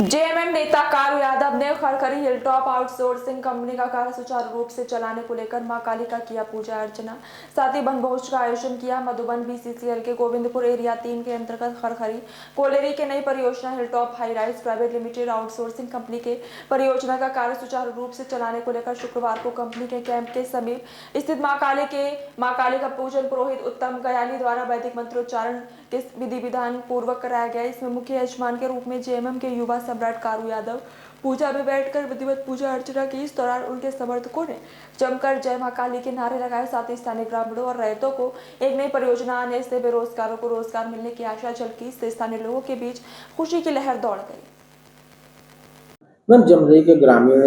JMM नेता कारू यादव ने खरखरी hilltop outsourcing company का कार्य सुचारू रूप से चलाने को लेकर मां काली का किया पूजा अर्चना। साथ ही वनभोज का आयोजन किया। मधुबन बीसीसीएल के गोविंदपुर एरिया 3 के अंतर्गत खरखरी कोलेरी के नई परियोजना hilltop high rise private limited outsourcing company के परियोजना का कार्य सुचारू रूप से चलाने को लेकर शुक्रवार को कंपनी के कैंप के समीप स्थित मां काली का पूजन पुरोहित उत्तम गयाली द्वारा वैदिक मंत्रोच्चारण के विधि विधान पूर्वक कराया गया। इसमें मुख्य यजमान के रूप में जेएमएम के युवा सम्राट कारू यादव पूजा में बैठकर विधिवत पूजा अर्चना की। इस दौरान उनके समर्थकों ने जमकर जय मां काली के नारे लगाए। साथ ही स्थानीय ग्रामीणों और रैयतों को एक नई परियोजना आने से बेरोजगारों को रोजगार मिलने की आशा झलकी। इससे स्थानीय लोगों के बीच खुशी की लहर दौड़ गई। मैम, जमरई के ग्रामीण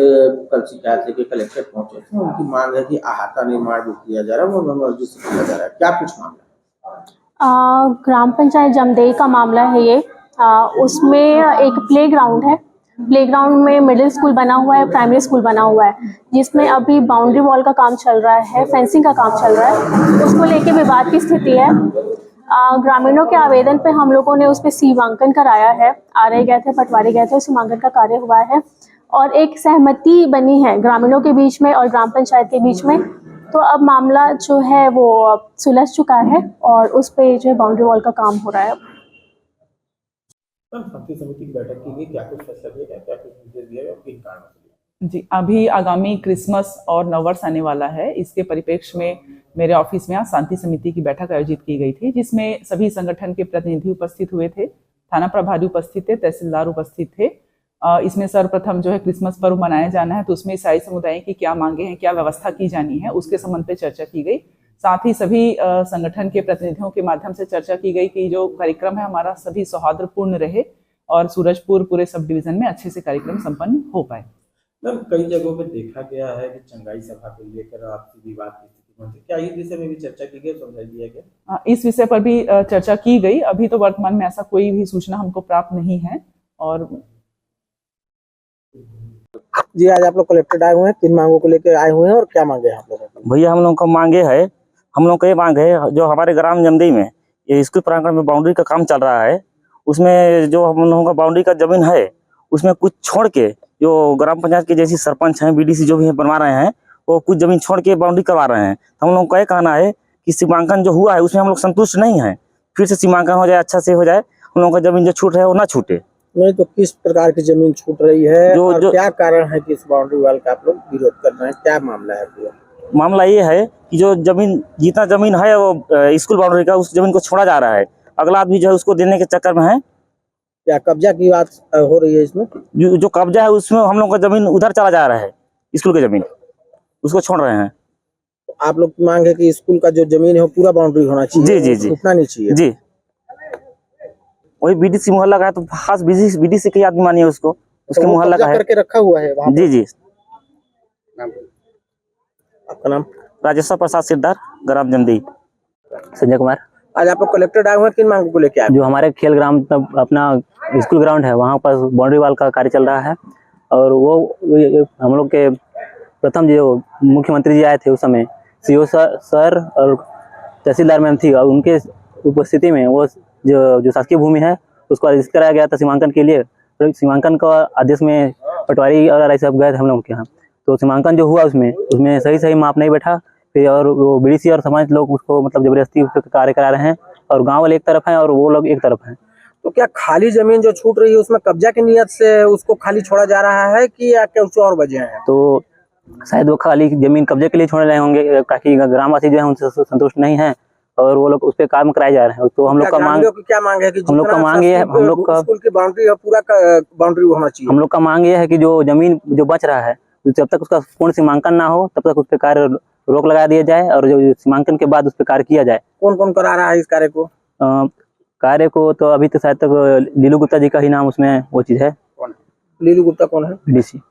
कल शिकायत लेके कलेक्टर पहुंचे थे। उनकी मांग है कि अहाता निर्माण जो किया जा रहा है वो मर्जी से किया जा रहा है। क्या कुछ मामला है? ग्राम पंचायत जमदई का मामला है ये। उसमें एक प्लेग्राउंड है। प्लेग्राउंड में मिडिल स्कूल बना हुआ है, प्राइमरी स्कूल बना हुआ है, जिसमें अभी बाउंड्री वॉल का काम चल रहा है, फेंसिंग का काम चल रहा है। उसको लेके विवाद की स्थिति है। ग्रामीणों के आवेदन पे हम लोगों ने उस पर सीमांकन कराया है। आरए गए थे, पटवारी गए थे, सीमांकन का कार्य हुआ है और एक सहमति बनी है ग्रामीणों के बीच में और ग्राम पंचायत के बीच में। तो अब मामला जो है वो सुलझ चुका है और उस पे जो है बाउंड्री वॉल का काम हो रहा है। शांति समिति की बैठक की गई, क्या कुछ फैसला किया गया, क्या कुछ निर्देश दिया गया, किन कारणों से? जी, अभी आगामी क्रिसमस और नववर्ष आने वाला है। इसके परिप्रेक्ष्य में मेरे ऑफिस में आज शांति समिति की बैठक आयोजित की गई थी, जिसमें सभी संगठन के प्रतिनिधि उपस्थित हुए थे, थाना प्रभारी उपस्थित थे, तहसीलदार उपस्थित थे। इसमें सर्वप्रथम जो है क्रिसमस पर्व मनाया जाना है, तो उसमें ईसाई समुदाय की क्या मांगे हैं, क्या व्यवस्था की जानी है, उसके संबंध पे चर्चा की गई। साथ ही सभी संगठन के प्रतिनिधियों के माध्यम से चर्चा की गई कि जो कार्यक्रम है हमारा सभी सौहार्दपूर्ण रहे और सूरजपुर पूरे सब डिवीजन में अच्छे से कार्यक्रम संपन्न हो पाए। मैम, कई जगहों पे देखा गया है कि चंगाई सभा को लेकर आपसी विवाद की स्थिति में, क्या इस विषय में भी चर्चा की गई, समझा दिया गया? इस विषय पर भी चर्चा की गई। अभी तो वर्तमान में ऐसा कोई भी सूचना हमको प्राप्त नहीं है। और जी, आज आप लोग कलेक्टेड आए हुए हैं, किन मांगों को लेकर आए हुए हैं और क्या मांगे हैं आप लोगों को? भैया, हम लोग को मांगे है, हम लोग को ये मांग है जो हमारे ग्राम जमदई में ये स्कूल प्रांगण में बाउंड्री का काम चल रहा है, उसमें जो हम लोगों का बाउंड्री का जमीन है उसमें कुछ छोड़ के जो ग्राम पंचायत के जैसी सरपंच हैं, बीडीसी जो भी बनवा रहे हैं, वो कुछ जमीन छोड़ के बाउंड्री करवा रहे हैं। हम लोगों का ये कहना है कि सीमांकन जो हुआ है उसमें हम लोग संतुष्ट नहीं है। फिर से सीमांकन हो जाए, अच्छा से हो जाए, हम लोगों का जमीन जो छूट है वो ना छूटे। नहीं तो किस प्रकार की जमीन छूट रही है और क्या कारण है कि इस बाउंड्री वॉल का आप लोग विरोध कर रहे हैं? क्या मामला है पूरा? मामला ये है कि जो जमीन जितना जमीन है वो स्कूल बाउंड्री का, उस जमीन को छोड़ा जा रहा है। अगला आदमी जो है उसको देने के चक्कर में है। क्या कब्जा की बात हो रही है इसमें? जो कब्जा है उसमें हम लोग का जमीन उधर चला जा रहा है, स्कूल की जमीन उसको छोड़ रहे हैं। तो आप लोग की मांग है कि स्कूल का जो जमीन है वो पूरा बाउंड्री होना चाहिए? जी जी जी, छूटना नहीं चाहिए। जी, वही बीडीसी मोहल्ला का है तो खास बीडीसी के आदमी मानिए उसको, उसके मोहल्ला का है, करके रखा हुआ है वहाँ। जी जी। आपका नाम? राजेश्वर प्रसाद सिरदार, ग्राम जमदई। संजय कुमार। आज आप लोग कलेक्टेड आए हुए हैं, किन मांगों को लेके आए? जो हमारे खेल ग्राउंड अपना स्कूल ग्राउंड है वहाँ पर बाउंड्री वॉल का कार्य चल रहा है और वो हम लोग के प्रथम जो मुख्यमंत्री जी आए थे उस समय सीओ सर और तहसीलदार मैम थी और उनके उपस्थिति में वो जो शासकीय भूमि है उसको आदेश कराया गया था सीमांकन के लिए। तो सीमांकन का आदेश में पटवारी और राय साहब गए थे हम लोग के यहाँ, तो सीमांकन जो हुआ उसमें सही माप नहीं बैठा। फिर और वो बीडीसी और समाज लोग उसको मतलब जबरदस्ती उस पर कार्य करा रहे हैं और गांव वाले एक तरफ हैं और वो लोग एक तरफ हैं। तो क्या खाली जमीन जो छूट रही है उसमें कब्जा की नियत से उसको खाली छोड़ा जा रहा है कि या कुछ और वजह है? तो शायद वो खाली जमीन कब्जे के लिए छोड़ रहे होंगे, ताकि ग्रामवासी जो है उनसे संतुष्ट नहीं है और वो लोग उस पर काम कराए जा रहे हैं। तो हम लोग का मांग क्या मांग है कि हम लोग का मांग ये है, हम लोग का स्कूल की बाउंड्री है पूरा बाउंड्री होना चाहिए। हम लोग का मांग ये है कि जो जमीन जो बच रहा है जब तक उसका पूर्ण सीमांकन ना हो तब तक उस पर कार्य रोक लगा दिया जाए और जो सीमांकन के बाद उस पर कार्य किया जाए। कौन कौन करा रहा है इस कार्य को? तो अभी तो शायद तक लीलू गुप्ता जी का ही नाम उसमें वो चीज है। लीलू गुप्ता कौन है? बीडीसी।